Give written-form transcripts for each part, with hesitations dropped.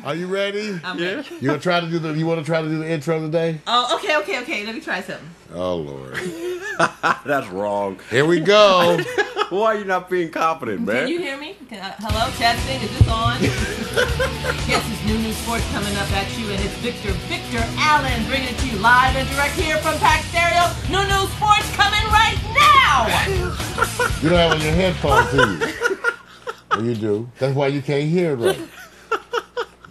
Are you ready? I'm ready. You want to try to do the intro today? Oh, okay. Let me try something. Oh Lord. That's wrong. Here we go. Why are you not being confident, man? Can you hear me? Hello, testing. Is this on? Yes, it's new sports coming up at you, and it's Victor Allen bringing it to you live and direct here from Pack Stereo. New sports coming right now. You don't have on your headphones, do you? Well, you do. That's why you can't hear it right.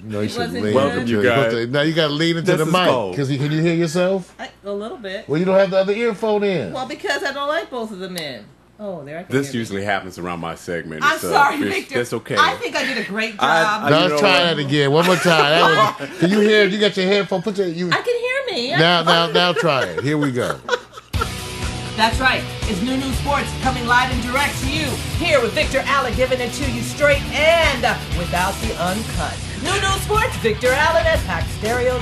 You know, you should lean. Welcome, you guys. Now you got to lean into the mic. Because can you hear yourself? A little bit. Well, you don't have the other earphone in. Well, because I don't like both of them in. Oh, there I can This usually happens around my segment. I'm sorry, Victor. That's okay. I think I did a great job. Now let's try that again. One more time. Can you hear it? You got your headphone. I can hear me. Now try it. Here we go. That's right. It's new sports coming live and direct to you. Here with Victor Allen giving it to you straight and without the uncut. New sports, Victor Allen at Pack Stereo.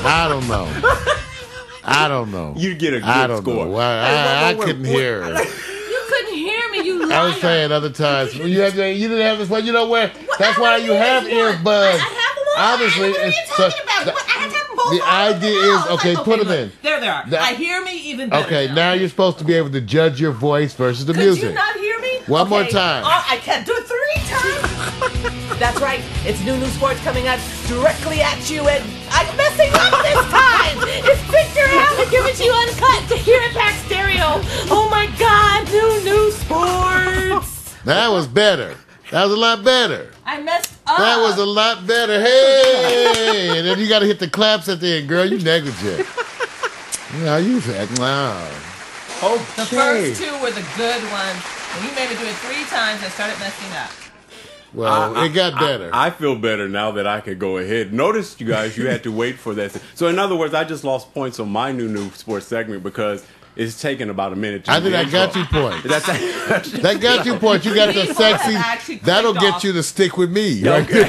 I don't know. You get a good score. I couldn't hear her. You couldn't hear me, you liar. I was saying other times. You didn't have this one. You know where? That's why you have earbuds. I have them on. Obviously, what are you talking about? I have to have them both the idea is, okay, put them in. There they are. I hear me even better. Okay, now you're supposed to be able to judge your voice versus the music. Could you not hear me? One more time. I can't do it 3 times. That's right. It's new sports coming out directly at you, and I'm messing up this time. It's Victor Allen giving it to you uncut here at Pack Stereo. Oh my God, new sports. That was better. That was a lot better. I messed up. That was a lot better. Hey, and then you got to hit the claps at the end, girl. You negligent. No, you act loud. Okay. The first 2 were the good ones. And you made me do it 3 times and started messing up. Well, it got better. I feel better now that I could go ahead. Notice, you guys, you had to wait for that. So, in other words, I just lost points on my new sports segment because it's taken about a minute to I think I got you points. That got you points. You got the sexy. That'll get you to stick with me. Right? Okay.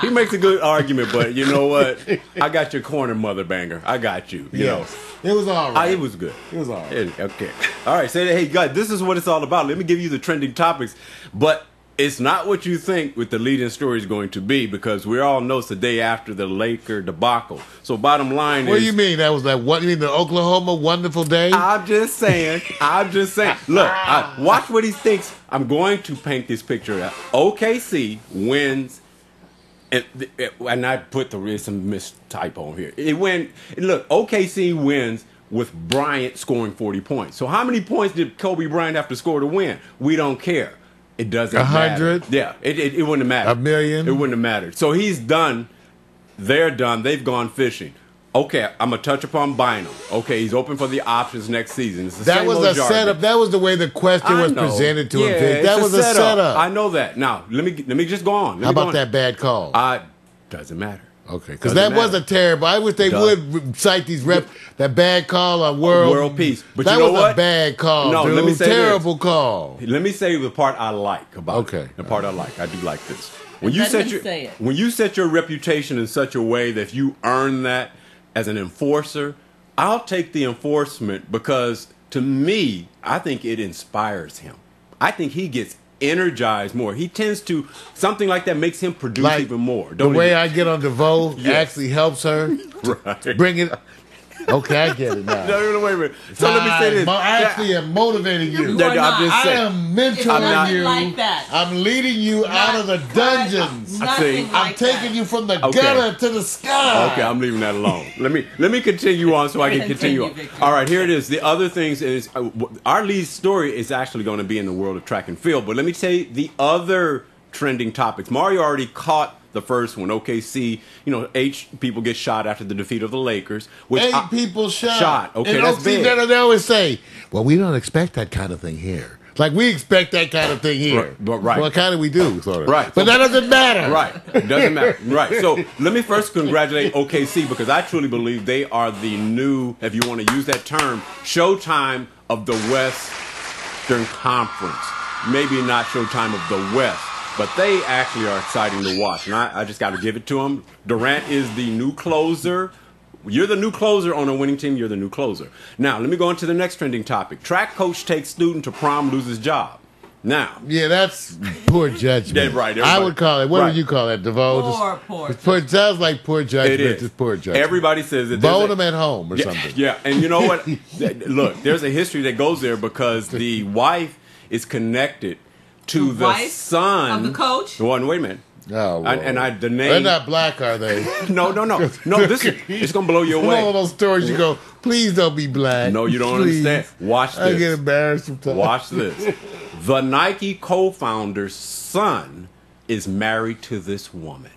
He makes a good argument, but you know what? I got your corner, mother banger. I got you. You know. It was all right. It was good. It was all right. Okay. All right. Say that. Hey, guys, this is what it's all about. Let me give you the trending topics. But it's not what you think with the leading story is going to be, because we all know it's the day after the Laker debacle. So bottom line what do you mean? That was like what? You mean the Oklahoma wonderful day? I'm just saying. Look, watch what he thinks. I'm going to paint this picture. OKC wins, and I put some mistype on here. Look, OKC wins with Bryant scoring 40 points. So how many points did Kobe Bryant have to score to win? We don't care. It doesn't 100? matter. Yeah, it wouldn't have mattered. 1 million? It wouldn't have mattered. So he's done. They're done. They've gone fishing. Okay, I'm going to touch upon Bynum. Okay, he's open for the options next season. It's the that same was old a jargon. setup. That was the way the question was presented to him, Vic. That was a setup. I know that. Now, let me just go on. How about that bad call? Doesn't matter. Okay, because that was a terrible. I wish they would cite these reps. That bad call on World Peace. But that you know was what? A bad call. No, dude. let me say terrible call. Let me say the part I like about it. The part I like. I do like this. When you set your reputation in such a way that you earn that as an enforcer, I'll take the enforcement, because to me, I think it inspires him. I think he gets energized more. He tends to, something like that makes him produce even more. The way I get on DeVoe actually helps her. Right. Bring it. Okay, I get it now. No, wait a minute. So let me say this. I actually am motivating you. I am mentoring you. Like that. I'm leading you out of the dungeons. I'm taking you from the gutter to the sky. Okay, I'm leaving that alone. Let me continue on so I can continue on. All right, here it is. The other things is our lead story is actually going to be in the world of track and field. But let me tell you the other trending topics. Mario already caught the first one. OKC, 8 people get shot after the defeat of the Lakers. 8 people shot. Okay, and that's big. They always say, well, we don't expect that kind of thing here. Like, we expect that kind of thing here. Right. Well, kind of we do, sort of. Right. But that doesn't matter. Right. It doesn't matter. Right. So let me first congratulate OKC, because I truly believe they are the new, if you want to use that term, Showtime of the Western Conference. Maybe not Showtime of the West, but they actually are exciting to watch. And I just got to give it to them. Durant is the new closer. You're the new closer on a winning team. You're the new closer. Now, let me go on to the next trending topic. Track coach takes student to prom, loses job. Now. Yeah, that's poor judgment. Yeah, right. I would call it. What Right. would you call it, DeVoe? Poor. It sounds like poor judgment. It is. It's poor judgment. Everybody says that. Vote them at home or something. Yeah, and you know what? Look, there's a history that goes there because the wife is connected to the wife son of the coach. Wait a minute. Oh, The name. they're not black, are they? No. This is it's gonna blow you One of away. those stories you go, please don't be black. No, you don't Please. understand. Watch I get this. embarrassed sometimes. Watch this. The Nike co-founder's son is married to this woman,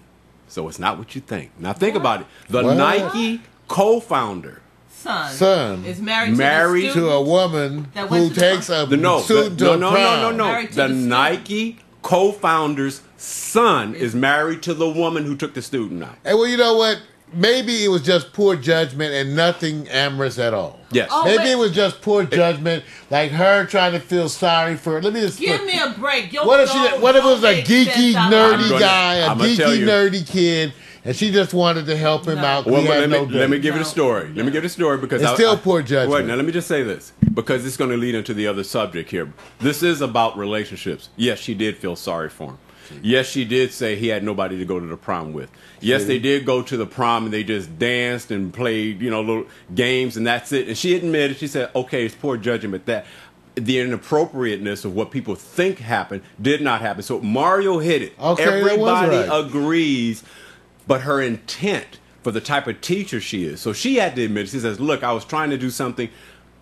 so it's not what you think. Now think about it. The What? Nike co-founder. Son is married to a woman that who went to takes a student to a prom. Married to The the student. Nike co-founder's son is married to the woman who took the student out. Hey, well, you know what? Maybe it was just poor judgment and nothing amorous at all. Yes. Oh, Maybe wait. it was just poor judgment, like her trying to feel sorry for. Let me just Give me a break. What if it was a geeky, nerdy guy, a I'm gonna tell geeky, you. nerdy kid, and she just wanted to help him out? Well, He had no let me date. give you the story. Let me give you the story because It's still poor judgment. Wait, now let me just say this because it's going to lead into the other subject here. This is about relationships. Yes, she did feel sorry for him. Yes, she did say he had nobody to go to the prom with. Yes, they did go to the prom and they just danced and played, little games and that's it. And she admitted, she said, okay, it's poor judgment that the inappropriateness of what people think happened did not happen. So Mario hit it. Okay, that was Everybody right. agrees, but her intent for the type of teacher she is. So she had to admit, she says, look, I was trying to do something,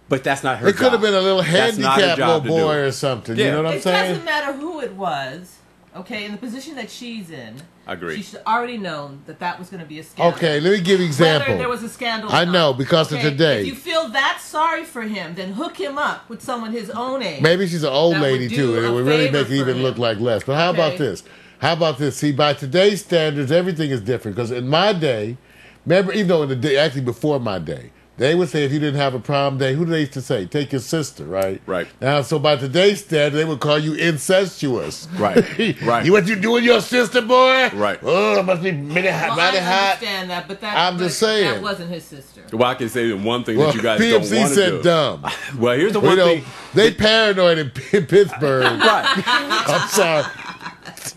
but that's not her It could have job. been a little That's not her handicapped job little to do boy it. or something. Yeah. You know what I'm It saying? doesn't matter who it was. Okay, in the position that she's in, I agree. she should already known that was going to be a scandal. Okay, let me give you an example. Whether there was a scandal or I not. know, because of Okay, today. If you feel that sorry for him, then hook him up with someone his own age. Maybe she's an old That would lady do too, and it a would really favor make it for even him. look like less. But how about Okay. this? How about this? See, by today's standards, everything is different. Because in my day, remember, even though in the day, actually before my day, they would say if you didn't have a prom day, who do they used to say? Take your sister, right? Right. Now, so by today's standard, they would call you incestuous. Right. Right. What you doing, your sister, boy? Right. Oh, it must be mighty hot, Well, mighty I hot. understand that, but I'm just saying. that wasn't his sister. Well, I can say one thing Well, that you guys don't PMC want to said do. dumb. Well, here's the We one don't, thing. they paranoid in Pittsburgh. Right. I'm sorry.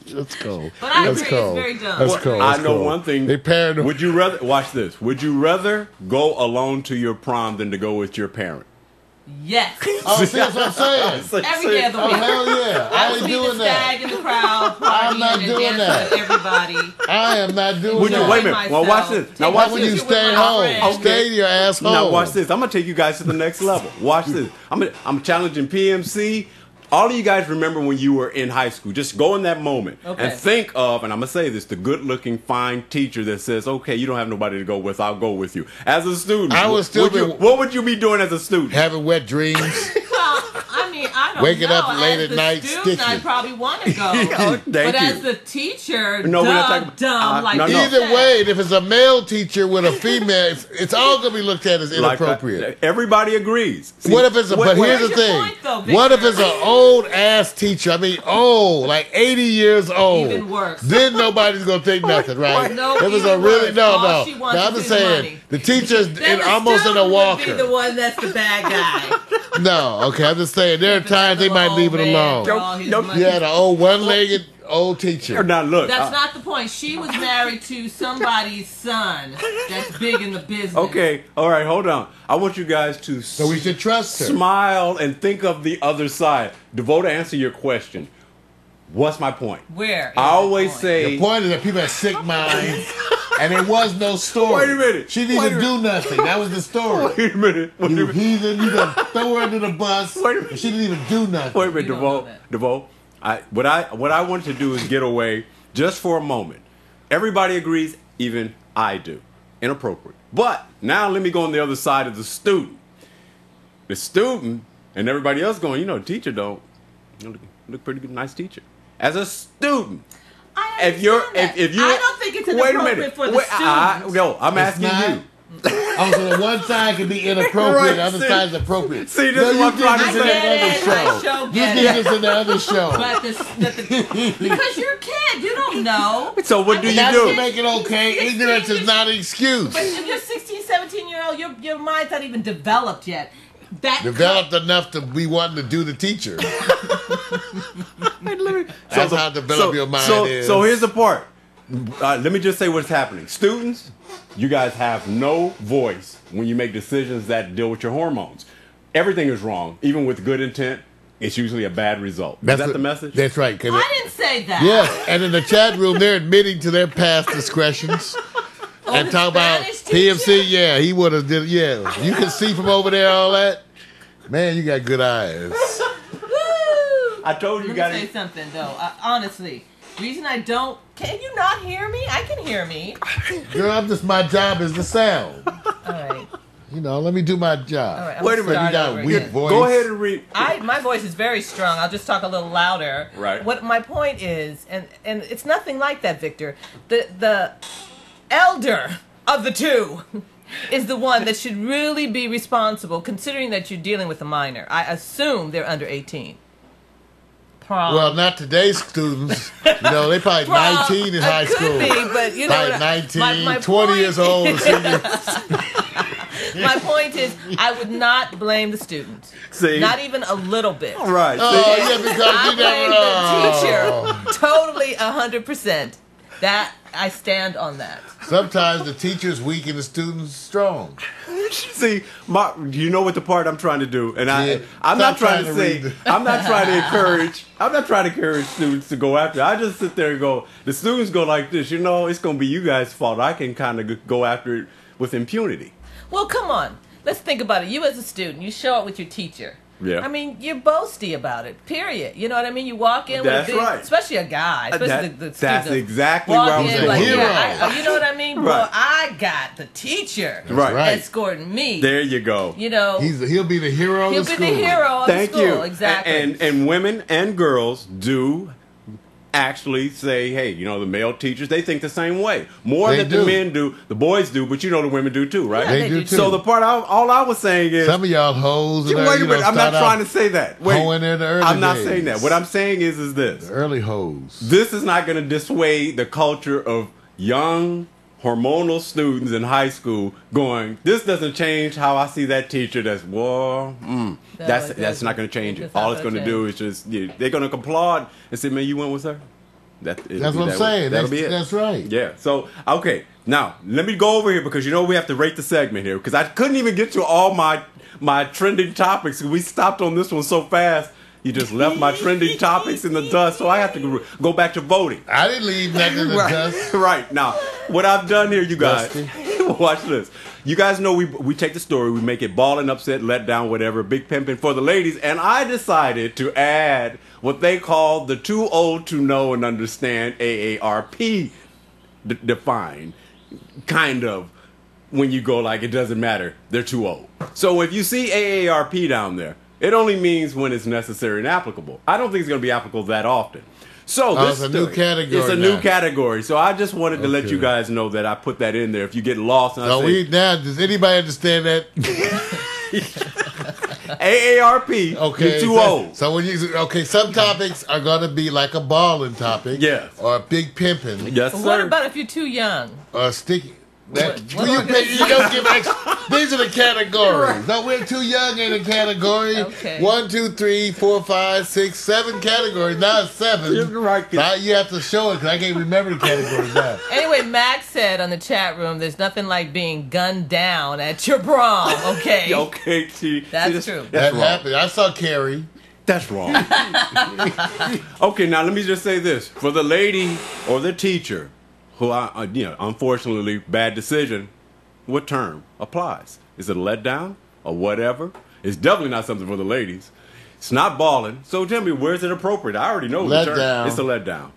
That's cold. But I That's agree, cold. it's very dumb. That's Well, cold. I That's know cold. one thing. They paranoid. Would you rather watch this? Would you rather go alone to your prom than to go with your parent? Yes. Oh, see, that's what I'm saying. Every day of the Oh, week. hell yeah. I I ain't would be the doing stag that. in the crowd. I'm not partying and doing dancing that. with everybody. I am not doing Would you that. wait a minute? Well, watch this. Now Take watch How would this. you picture with stay my home? friend. Stay your ass home. Now watch this. I'm gonna take you guys to the next level. Watch this. I'm challenging PMC. All of you guys remember when you were in high school. Just go in that moment Okay. and think of, and I'm gonna say this, the good-looking, fine teacher that says, "Okay, you don't have nobody to go with. I'll go with you." As a student, I would still be- what would you be doing as a student? Having wet dreams. Well, I mean, I don't Waking know. up late As at the night, student, I sticky. probably want to go. Oh, thank but you. as the teacher, No, we're not talking- dumb, like no, you no. Either said. way, if it's a male teacher with a female, it's all going to be looked at as Like, inappropriate. everybody agrees. See, What if it's a, but here's where's the your thing. point, though, What if Victor? it's an old ass teacher? I mean, old, like 80 years old. Even worse. Then nobody's going to think nothing, right? No, If it's a even really, worse. no, All no. she wants No, I'm is just his saying, money. the teacher's Then the almost in a student would be the walker. one that's the bad guy. No, okay, I'm just saying, there are times they might leave it alone. Don't- Yeah, the old one-legged old teacher. Now look. That's not the point. She was married to somebody's son that's big in the business. Okay, all right, hold on. I want you guys to So we should trust her. smile and think of the other side. Devote to answer your question. What's my point? Where? is I always the point? say, The point is that people have sick minds, and there was no story. Wait a minute. She didn't Wait a do nothing. That was the story. wait a minute. Wait a You minute. heathen, you gonna throw her under the bus. Wait a minute. and she didn't even do nothing. Wait a minute, You don't know DeVoe. that. DeVoe. What I want to do is get away just for a moment. Everybody agrees, even I do. Inappropriate. But now let me go on the other side of the student. The student and everybody else going, teacher don't. Look pretty good, nice teacher. As a student, I if you're understand that. if you I don't think it's wait a inappropriate minute. for the Wait, student. no, I'm It's asking not. you. Oh, so the one side can be inappropriate, Right, the other see- side's appropriate. see, this no, is you what I'm did trying to this in say. that I other show. show You get did it. this in the other show. But because you're a kid, you don't know. So what do you That's do? to make it okay. Ignorance is not an excuse. But if you're 16, 17-year-old, your mind's not even developed yet. That Developed enough to be wanting to do the teacher. That's how develop your mind is. So here's the part. Let me just say what's happening. Students, you guys have no voice when you make decisions that deal with your hormones. Everything is wrong, even with good intent. It's usually a bad result. Is that the message? That's right. I didn't say that. Yeah, and in the chat room, they're admitting to their past discretions. And talk about PMC, yeah, he would have did, yeah. You can see from over there all that. Man, you got good eyes. I told you, Let me say something though. Honestly, reason I don't. Can you not hear me? I can hear me. Girl, my job is the sound. All right. You know, let me do my job. All right. Wait a minute, You got a weak voice. Go ahead and read. My voice is very strong. I'll just talk a little louder. Right. What my point is, and it's nothing like that, Victor. The elder of the two is the one that should really be responsible, considering that you're dealing with a minor. I assume they're under 18. Well, not today's students. You know, they probably 19 in high school. Could be, but you know, like 19, my 20 years old. My point is, I would not blame the students. See? Not even a little bit. Right. Oh, yeah, because I you blame the teacher totally 100%. That I stand on that. Sometimes the teacher's weak and the student's strong. See, you know what the part I'm trying to do, and Yeah. I'm not trying to read say, I'm not trying to encourage students to go after it. I just sit there and go, the students go like this, you know, it's going to be you guys' fault. I can kind of go after it with impunity. Well, come on. Let's think about it. You as a student, you show up with your teacher. Yeah. I mean, you're boasty about it, period. You know what I mean? You walk in with a big, right. especially a guy, especially the that's students. exactly where I was in going. like, Hero. you know what I mean? Right. Well, I got the teacher Right. escorting me. There you go. You know, He'll be the hero of he'll the be school. the hero of Thank the school. you. Exactly. And women and girls do actually say, hey, you know, the male teachers, they think the same way. More They than do. the men do, the boys do, but you know the women do too, right? Yeah, They do too. So the part, all I was saying is, Some of y'all hoes. wait a minute, I'm not trying to say that. Wait, hoeing in the early I'm not days. saying that. What I'm saying is this. Early hoes. This is not going to dissuade the culture of young hormonal students in high school going, this doesn't change how I see that teacher. That's that's not going to change it. It's not All it's going gonna to do is just, they're going to applaud and say, man, you went with her? That's what I'm saying. That'll be it. That's right. Yeah. So, okay. Now, let me go over here because you know we have to rate the segment here because I couldn't even get to all my trending topics. We stopped on this one so fast. You just left my trending topics in the dust, so I have to go back to voting. I didn't leave nothing in the dust. Right. Now, what I've done here, you guys, Dusty. watch this. You guys know we take the story, we make it ballin', upset, let down, whatever, big pimping for the ladies, and I decided to add what they call the too old to know and understand AARP defined, kind of, when you go like it doesn't matter, they're too old. So if you see AARP down there, it only means when it's necessary and applicable. I don't think it's going to be applicable that often. So this it's a new category. It's a now. new category. So I just wanted to let Okay. you guys know that I put that in there. If you get lost, and I So say does anybody understand that? AARP, Okay, you're too so, old. So some topics are gonna be like a balling topic, Yes. or a big pimping, Yes, But sir. what about if you're too young? or a sticky. That What you organization? don't give extra. These are the categories. No, we're too young in a category. Okay. 1, 2, 3, 4, 5, 6, 7 categories. Now it's 7. You're right. Now you have to show it because I can't remember the categories now. Anyway, Max said on the chat room, there's nothing like being gunned down at your prom, okay? Okay, see, That's true. That wrong. happened. I saw Carrie. That's wrong. Okay, now let me just say this. For the lady or the teacher who, unfortunately, bad decision, what term applies? Is it a letdown or whatever? It's definitely not something for the ladies. It's not balling. So tell me, where is it appropriate? I already know the term. Letdown. It's a letdown.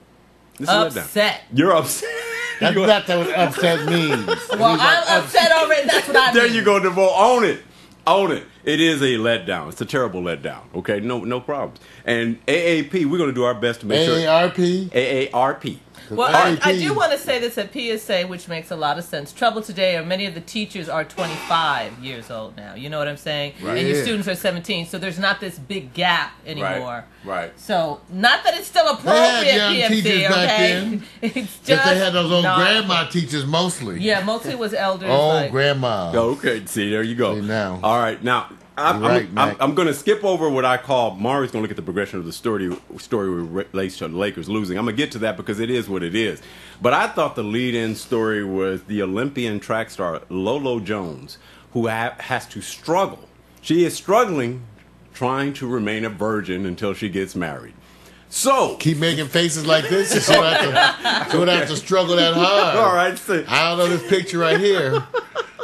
It's a letdown. Upset. You're upset. That's not what upset means. Well, I'm upset already. That's what I mean. There you go, DeVoe. Own it. Own it. It is a letdown. It's a terrible letdown. Okay, no problems. And AAP, we're going to do our best to make sure. AARP. AARP. Well, I do want to say this at PSA, which makes a lot of sense. Trouble today are many of the teachers are 25 years old now. You know what I'm saying? Right. And your Yeah. students are 17, so there's not this big gap anymore. Right. So, not that it's still appropriate, young PMC, teachers back okay? then. It's But just they had those old not- grandma teachers mostly. Yeah, mostly it was elders. Oh, like, grandma. Okay, see, there you go. See, now. All right, now, I'm going to skip over what I call, Mari's going to look at the progression of the story relates to the Lakers losing. I'm going to get to that because it is what it is. But I thought the lead-in story was the Olympian track star Lolo Jones, who has to struggle. She is struggling trying to remain a virgin until she gets married. So keep making faces like this, and she don't have to struggle that hard. All right, so, I don't know this picture right here.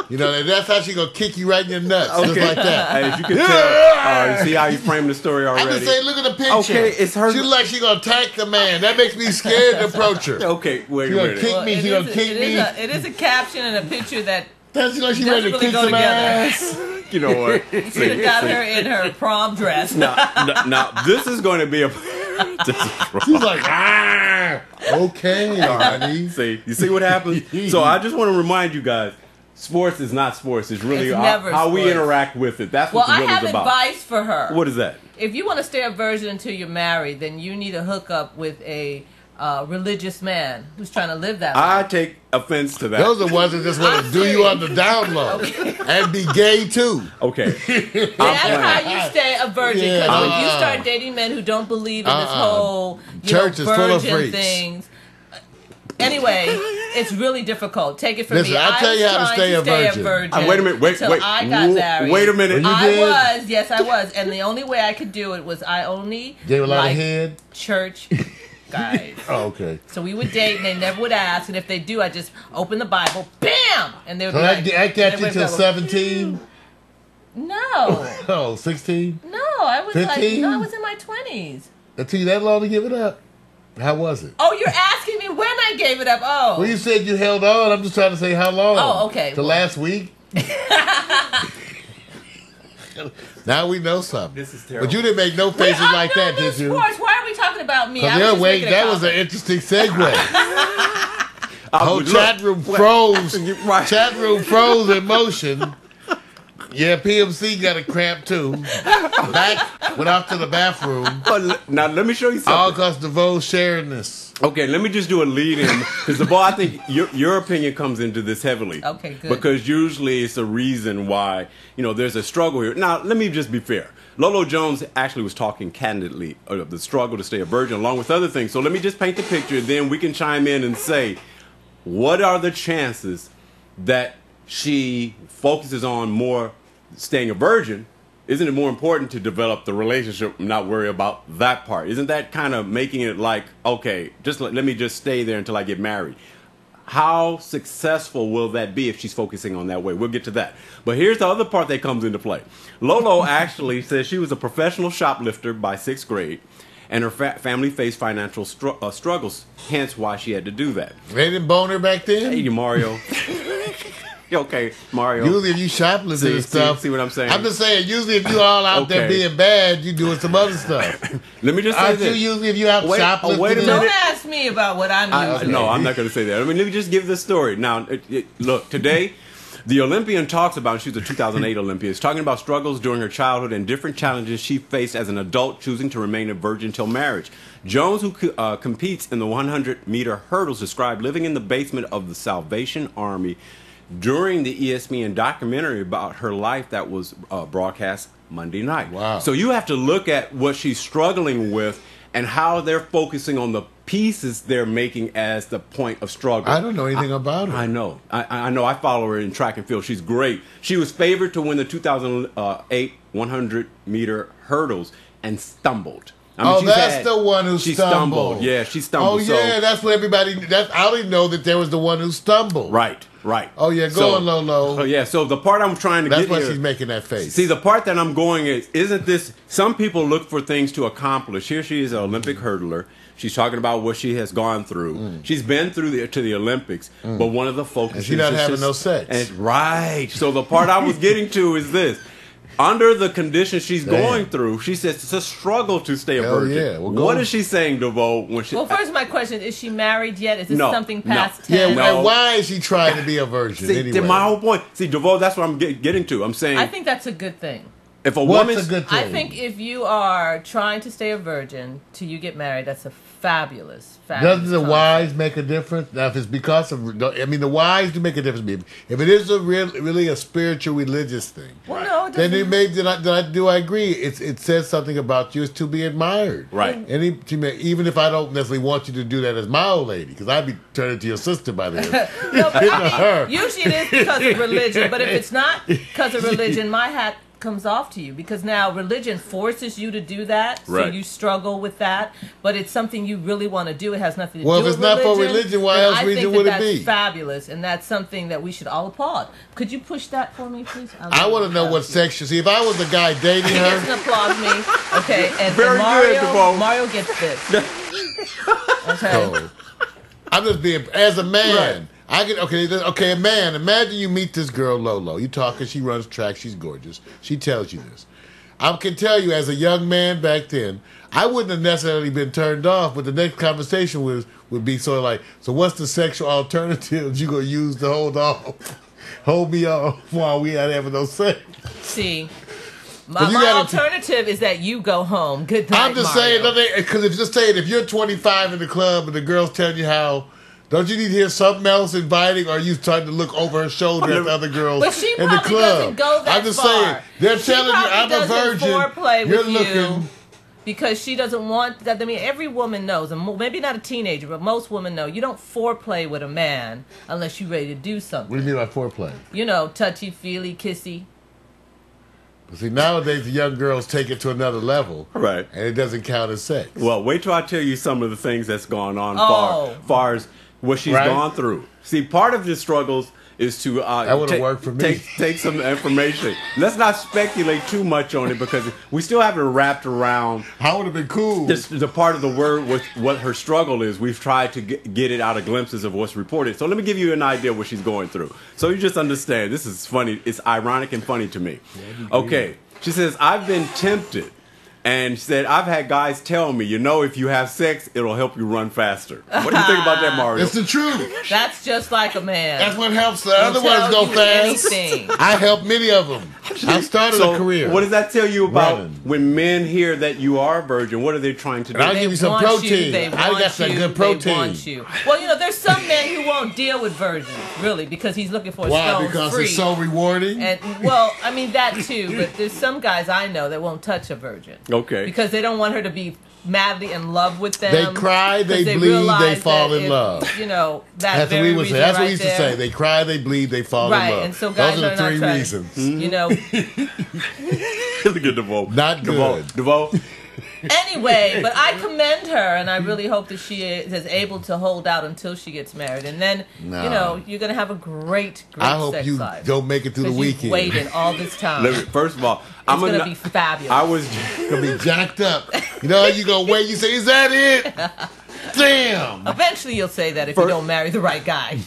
You know, that's how she gonna kick you right in your nuts, just like that. Hey, as you can tell, you see how you framed the story already. I just say, look at the picture. Okay, it's her. She look like she gonna attack the man. That makes me scared to approach her. Okay, wait a minute. She gonna kick me. She gonna kick me. It is a caption and a picture that. That's like she ready to kick some ass. You know what? You should have got her in her prom dress. Now, this is going to be a. She's like, okay, honey. See, you see what happens? So I just want to remind you guys, sports is not sports. It's really how we interact with it. That's what really is about. Well, I have advice for her. What is that? If you want to stay a virgin until you're married, then you need to hook up with a religious man who's trying to live that I life. take offense to that. Those are the ones that just want to do you on the down low and be gay too. Okay. That's how you stay a virgin. Because if you start dating men who don't believe in this whole church is full of virgin things. Anyway, it's really difficult. Take it from Listen, me. I'll tell you how to stay a virgin. Wait a minute. Wait. I got married. Wait a minute. Yes, I was. And the only way I could do it was I only gave a lot of head. Church guys. Oh, okay. So we would date, and they never would ask. And if they do, I just open the Bible, bam, and they would be like, I got you till 17. No. Oh, 16? No, I was 15? I was in my 20s. It took you that long to give it up? How was it? Oh, you're asking me when I gave it up. Oh. Well, you said you held on. I'm just trying to say how long. Oh, okay. Last week? Now we know something. This is terrible. But you didn't make no faces like that, did you? Sports. Why are we talking about me? That was an interesting segue. Whole chat room froze. Chat room froze in motion. Yeah, PMC got a cramp too. Went off to the bathroom. Now let me show you something. All because DeVoe's sharing this. Okay, let me just do a lead-in because DeVoe, I think your opinion comes into this heavily. Okay, good. Because usually it's a reason why there's a struggle here. Now let me just be fair. Lolo Jones actually was talking candidly of the struggle to stay a virgin, along with other things. So let me just paint the picture, then we can chime in and say, what are the chances that she focuses on more staying a virgin? Isn't it more important to develop the relationship and not worry about that part? Isn't that kind of making it like, okay, just let me just stay there until I get married? How successful will that be if she's focusing on that way? We'll get to that. But here's the other part that comes into play. Lolo actually says she was a professional shoplifter by 6th grade, and her family faced financial struggles, hence why she had to do that. They didn't bone her back then? Hey, Mario. Okay, Mario. Usually if you shoplifting and stuff. See what I'm saying? I'm just saying, usually if you all out there being bad, you doing some other stuff. Let me just say Aren't this. you usually if you out shoplifting? Wait a minute. Don't ask me about what I'm using. No, I'm not going to say that. I mean, let me just give the story. Now, look, today, the Olympian talks about, she's a 2008 Olympian, is talking about struggles during her childhood and different challenges she faced as an adult choosing to remain a virgin till marriage. Jones, who competes in the 100-meter hurdles, described living in the basement of the Salvation Army during the ESPN documentary about her life that was broadcast Monday night. Wow. So you have to look at what she's struggling with and how they're focusing on the pieces they're making as the point of struggle. I don't know anything about her. I know. I know. I follow her in track and field. She's great. She was favored to win the 2008 100-meter hurdles and stumbled. I mean, that's the one who stumbled. Yeah, she stumbled. Oh, yeah, that's what everybody... I didn't know that there was the one who stumbled. Right. Oh, yeah, go on, Lolo. Oh, yeah, so the part I'm trying to get here... That's why she's making that face. See, the part that I'm going is, isn't this... Some people look for things to accomplish. Here she is, an Olympic hurdler. She's talking about what she has gone through. She's been through to the Olympics, but one of the focuses... And she's not having no sex. Right. So the part I was getting to is this. Under the conditions she's going through, she says it's a struggle to stay a virgin. Yeah. What is she saying, DeVoe? When she, well, first my question, is she married yet? Is this something past 10? Yeah, and why is she trying to be a virgin see, anyway? My whole point. See, DeVoe, that's what I'm getting to. I'm saying... I think that's a good thing. If a What's woman's a good thing? I think if you are trying to stay a virgin till you get married, that's a fabulous. Doesn't the concept. wise make a difference? Now, if it's because of, I mean, the wise do make a difference. If it is really a spiritual, religious thing, Well, no, it then doesn't. do I agree? It says something about you. It's to be admired, Right. Even if I don't necessarily want you to do that as my old lady, because I'd be turning to your sister by then. No, but I mean, Her. usually it is because of religion, but if it's not because of religion, my hat comes off to you, because now religion forces you to do that, so Right. you struggle with that, but it's something you really want to do. It has nothing to Well, do if with it's not religion. for religion, why then else I reason think would it that's be? fabulous, and that's something that we should all applaud. Could you push that for me, please? I want to know what section. See, if I was the guy dating He gets her, an applause me. Okay, and Very good, DeVoe. Mario gets this. Okay. so, I'm just being as a man. Okay, a man. Imagine you meet this girl Lolo. You talking? She runs track. She's gorgeous. She tells you this. I can tell you, as a young man back then, I wouldn't have necessarily been turned off, but the next conversation would be sort of like, so what's the sexual alternatives you gonna use to hold me off while we ain't having no sex? See, 'Cause you my gotta- alternative is that you go home. Good night, I'm just Mario. saying, because if you're 25 in the club and the girl's telling you how, don't you need to hear something else inviting, or are you starting to look over her shoulder at the other girls But she in the probably club? doesn't go that I'm just far. saying, they're She telling you probably I'm a doesn't virgin. foreplay You're with looking. you because she doesn't want that. I mean, every woman knows, and maybe not a teenager, but most women know, you don't foreplay with a man unless you're ready to do something. What do you mean by foreplay? You know, touchy, feely, kissy. See, nowadays the young girls take it to another level, Right. and it doesn't count as sex. Well, wait till I tell you some of the things that's gone on Oh. far as what she's Right. gone through. See, part of the struggles is to That would've worked for me. Take some information. Let's not speculate too much on it because we still haven't wrapped around I would have been cool. the part of the word with what her struggle is. We've tried to get it out of glimpses of what's reported. So let me give you an idea of what she's going through. So you just understand. This is funny. It's ironic and funny to me. Okay. She says, I've been tempted. And she said, I've had guys tell me, if you have sex, it'll help you run faster. What do you think about that, Mario? It's the truth. That's just like a man. That's what helps the He'll other ones tell go you fast. anything. I helped many of them. I started a career. What does that tell you about Running. when men hear that you are a virgin? What are they trying to do? And I'll They give you some want protein. They I want got some you, good protein. They want you. Well, there's some men who won't deal with virgins, really, because he's looking for a Why? stone Because free. it's so rewarding? And well, I mean that too, but there's some guys I know that won't touch a virgin. Okay. Because they don't want her to be madly in love with them. They cry, they 'cause bleed, realize they fall that in if, love. That That's what very we would say. reason That's what right we used to there. say. They cry, they bleed, they fall Right, in love. and so guys Those are are the not three trying- reasons. Look at DeVoe. Not good. DeVoe. Anyway, but I commend her, and I really hope that she is able to hold out until she gets married, and then No. you're gonna have a great I hope sex you life. don't make it through the 'Cause you've weekend. waited all this time. First of all, It's gonna be fabulous. I was. Gonna be jacked up. You know, you gonna wait. You say, "Is that it?" Damn. Eventually, you'll say that if you don't marry the right guy.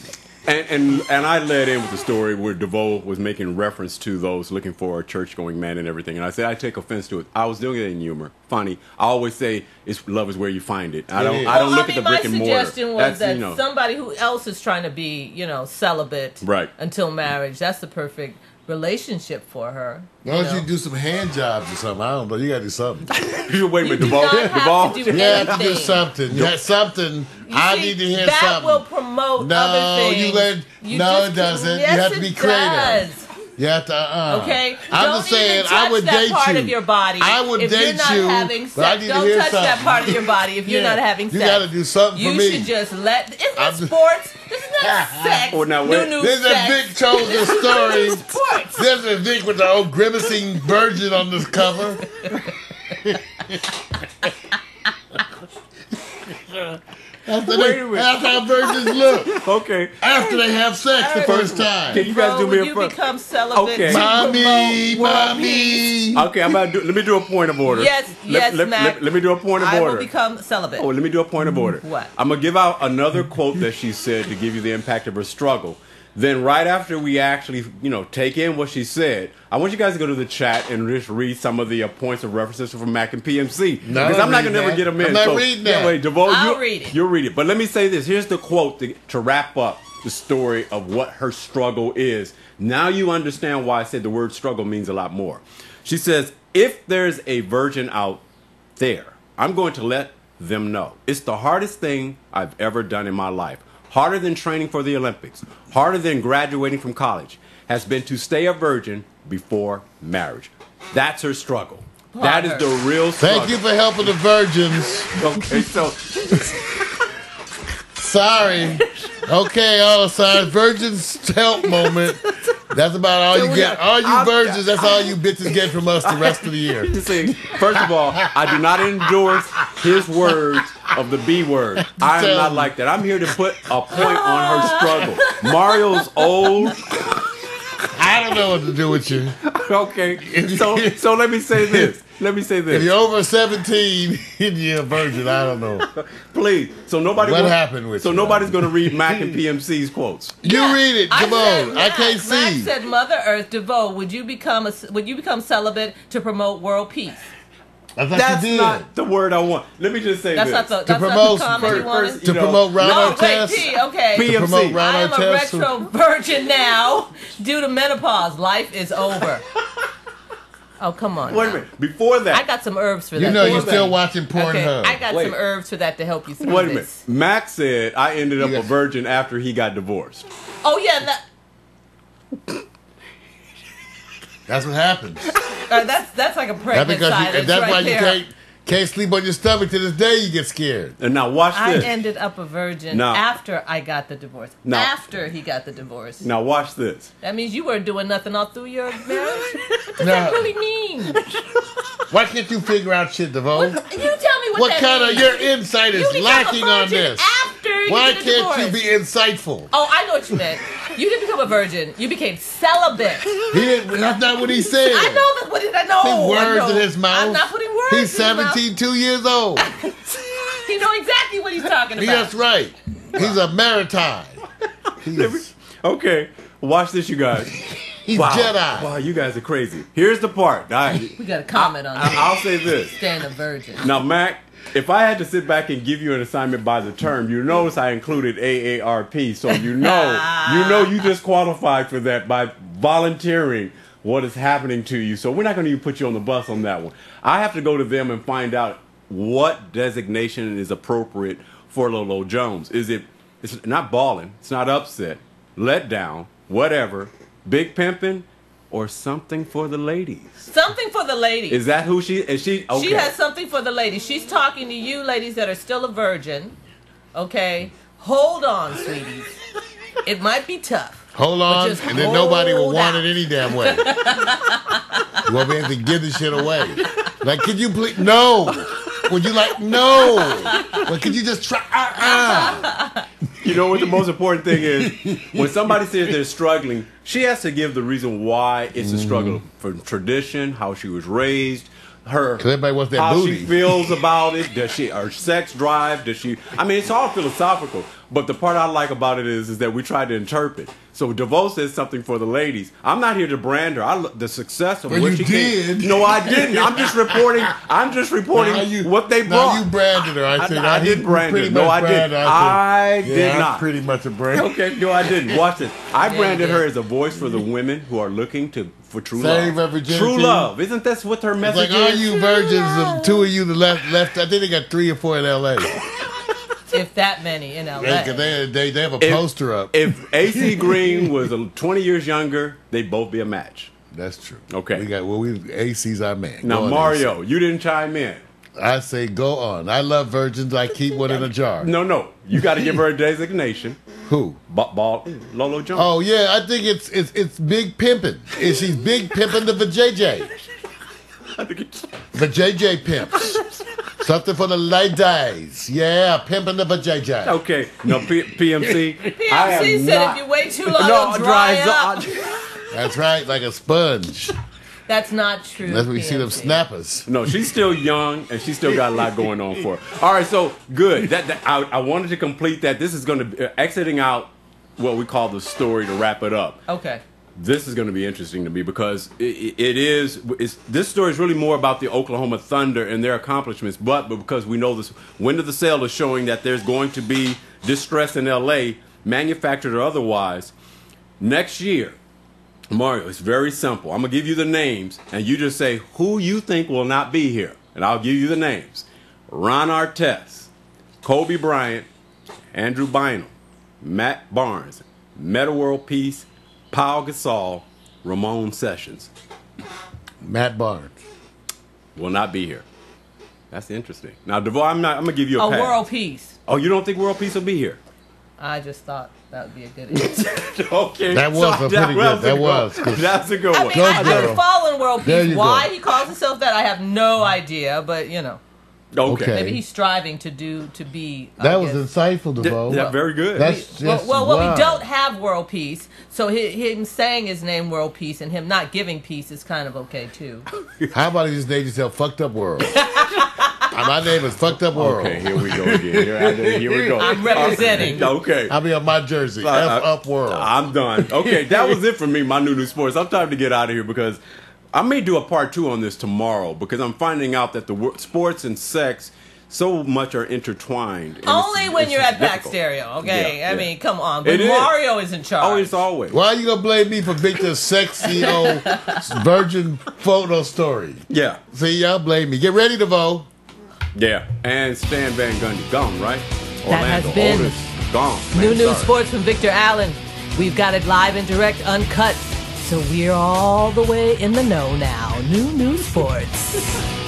And I led in with the story where DeVoe was making reference to those looking for a church-going man and everything. And I said, I take offense to it. I was doing it in humor. Funny. I always say, love is where you find it. I don't look at the brick and mortar. My suggestion was That's, that somebody who else is trying to be, celibate Right. until marriage, that's the perfect relationship for her. Why don't you do some hand jobs or something? I don't know. You gotta do something. Wait a minute, You do DeVoe. not have DeVoe. to do You have to do anything. something. You have something. I See, need to hear that something. will promote No, other things. you let- no, it doesn't. You Yes, have to be it creative. does. You have to. Okay, I'm don't just saying. even touch I would that date part you. of your body. I would if date you're not you, having but I sex, need to don't hear touch that something. part of your body if you're Yeah. not having You sex. gotta do something for me. You should just let. Isn't this sports? This is not sex. Well, now, wait. New There's a sex. Vic chose a story. Sports. There's a Vic with the old grimacing virgin on this cover. That's how virgins look Okay. after they have sex the first time. Can you guys do me a you favor? become celibate. Okay. to Mommy, promote world mommy. peace. Okay, let me do a point of order. Yes, yes, Mac. Let me do a point of I order. will become celibate. Oh, let me do a point of order. What? I'm going to give out another quote that she said to give you the impact of her struggle. Then right after we actually, take in what she said, I want you guys to go to the chat and just read some of the points of references from Mac and PMC. No, because I'm not going to ever that. get them in. I'm not reading that. Yeah, wait, DeVoe, I'll read it. You'll read it. But let me say this. Here's the quote to wrap up the story of what her struggle is. Now you understand why I said the word struggle means a lot more. She says, if there's a virgin out there, I'm going to let them know. It's the hardest thing I've ever done in my life. Harder than training for the Olympics, harder than graduating from college, has been to stay a virgin before marriage. That's her struggle. That is the real struggle. Thank you for helping the virgins. Okay, so... Sorry. Okay, all sorry. Virgins help moment. That's about all you get. All you virgins, that's all you bitches get from us the rest of the year. You see, first of all, I do not endorse his words of the B word. I am not like that. I'm here to put a point on her struggle. Mario's old. I don't know what to do with you. Okay, so let me say this. If you're over 17 and you're a virgin, I don't know. Please. So nobody. What happened with you? So nobody's going to read Mac and PMC's quotes. You read it. Come on. I can't see. Mac said, "Mother Earth, DeVoe, would you become celibate to promote world peace?" That's not the word I want. Let me just say this. That's not the comment you wanted? To promote Ron Artest. Okay. PMC. To promote Ron I am Artest. a retro virgin now due to menopause. Life is over. Oh, come on. Wait a minute. Before that. I got some herbs for that. You know you're still watching Pornhub. Okay, I got some herbs for that to help you through Wait a minute. Max said I ended up a virgin after he got divorced. Oh, yeah. That's what happens. That's like a pregnant silence that's why there. you can't sleep on your stomach to this day. You get scared. And now watch this. I ended up a virgin after I got the divorce. After he got the divorce. Now watch this. That means you weren't doing nothing all through your marriage. What does that really mean? Why can't you figure out shit, DeVoe? You tell me what that kind means. of your insight is lacking on this? Why can't you be insightful? Oh, I know what you meant. You didn't become a virgin. You became celibate. He didn't. That's not what he said. I know that's what I know. Put words in his mouth. I'm not putting words. He's 17, 2 years old. He know exactly what he's talking about. That's right. He's a maritime. Okay, watch this, you guys. He's Jedi. Wow, you guys are crazy. Here's the part. We got to comment on that. I'll say this. Staying a virgin. Now, Mac, if I had to sit back and give you an assignment by the term, you notice I included AARP, so you know you just qualified for that by volunteering what is happening to you. So we're not going to even put you on the bus on that one. I have to go to them and find out what designation is appropriate for Lolo Jones. It's not balling, it's not upset, let down, whatever, big pimping, or something for the ladies? Something for the ladies. Is that who she is? She okay. She has something for the ladies. She's talking to you ladies that are still a virgin. Okay? Hold on, sweeties. It might be tough. Hold on, and then nobody will want it any damn way. You won't be able to give this shit away. Like, could you please? No. Would you like? No. Well, could you just try? You know what the most important thing is? When somebody says they're struggling, she has to give the reason why it's a struggle. From tradition, how she was raised, everybody wants that how booty. she feels about it. Does she her sex drive? Does she? I mean, it's all philosophical. But the part I like about it is that we try to interpret. So DeVoe says something for the ladies. I'm not here to brand her. The success of what she did. No, I didn't. I'm just reporting. What they brought. No, you branded her. I did brand her. No, I didn't. I did not. Pretty much a brand. Okay, no, I didn't. Watch this. I branded her as a voice for the women who are looking for true love. True love. Isn't that what her message is? Like, all you virgins, two of you left. I think they got 3 or 4 in L.A. If that many in LA. They have a poster up. If AC Green was 20 years younger, they'd both be a match. That's true. Okay. AC's our man. Now, Mario, you didn't chime in. I say go on. I love virgins. I keep one in a jar. No. You got to give her a designation. Who? Lolo Jones. Oh, yeah. I think it's big pimping. She's big pimping the vajayjay. The JJ pimps. Something for the ladies. Yeah, pimping the vajayjay. Okay. No, PMC. PMC said if you wait too long, it'll dry up. That's right, like a sponge. That's not true. That's when you see them snappers. No, she's still young and she's still got a lot going on for her. All right, so good. I wanted to complete that. This is going to be exiting out what we call the story to wrap it up. Okay. This is going to be interesting to me because this story is really more about the Oklahoma Thunder and their accomplishments, but because we know this wind of the sail is showing that there's going to be distress in L.A., manufactured or otherwise. Next year, Mario, it's very simple. I'm going to give you the names, and you just say who you think will not be here. And I'll give you the names. Ron Artest, Kobe Bryant, Andrew Bynum, Matt Barnes, Metta World Peace, Paul Gasol, Ramon Sessions. Matt Barnes will not be here. That's interesting. Now, DeVoe, I'm going to give you a pass. World Peace. Oh, you don't think World Peace will be here? I just thought that would be a good answer. Okay. That was a pretty good. That was. That's a good one. I mean, I've been following World Peace. Why go. he calls himself that, I have no idea. But you know, okay. Maybe he's striving to be. That was insightful, DeVoe. Yeah, very good. That's just well, we don't have World Peace, so him saying his name World Peace and him not giving peace is kind of okay too. How about he just named himself Fucked Up World? My name is Fucked Up World. Okay, here we go again. Here we go. I'm representing. Okay. I'll be on my jersey. F Up World. I'm done. Okay, that was it for me, my new sports. I'm time to get out of here because I may do a part 2 on this tomorrow because I'm finding out that the sports and sex so much are intertwined. Only when you're at Pack Stereo, okay? Yeah, I mean, come on. But Mario is in charge. Oh, it's always. Why are you going to blame me for Victor's sexy old virgin photo story? Yeah. See, y'all blame me. Get ready, DeVoe. Yeah. And Stan Van Gundy, gone, right? That has been Otis, gone. New Sports from Victor Allen. We've got it live and direct, uncut. So we're all the way in the know now. New Sports.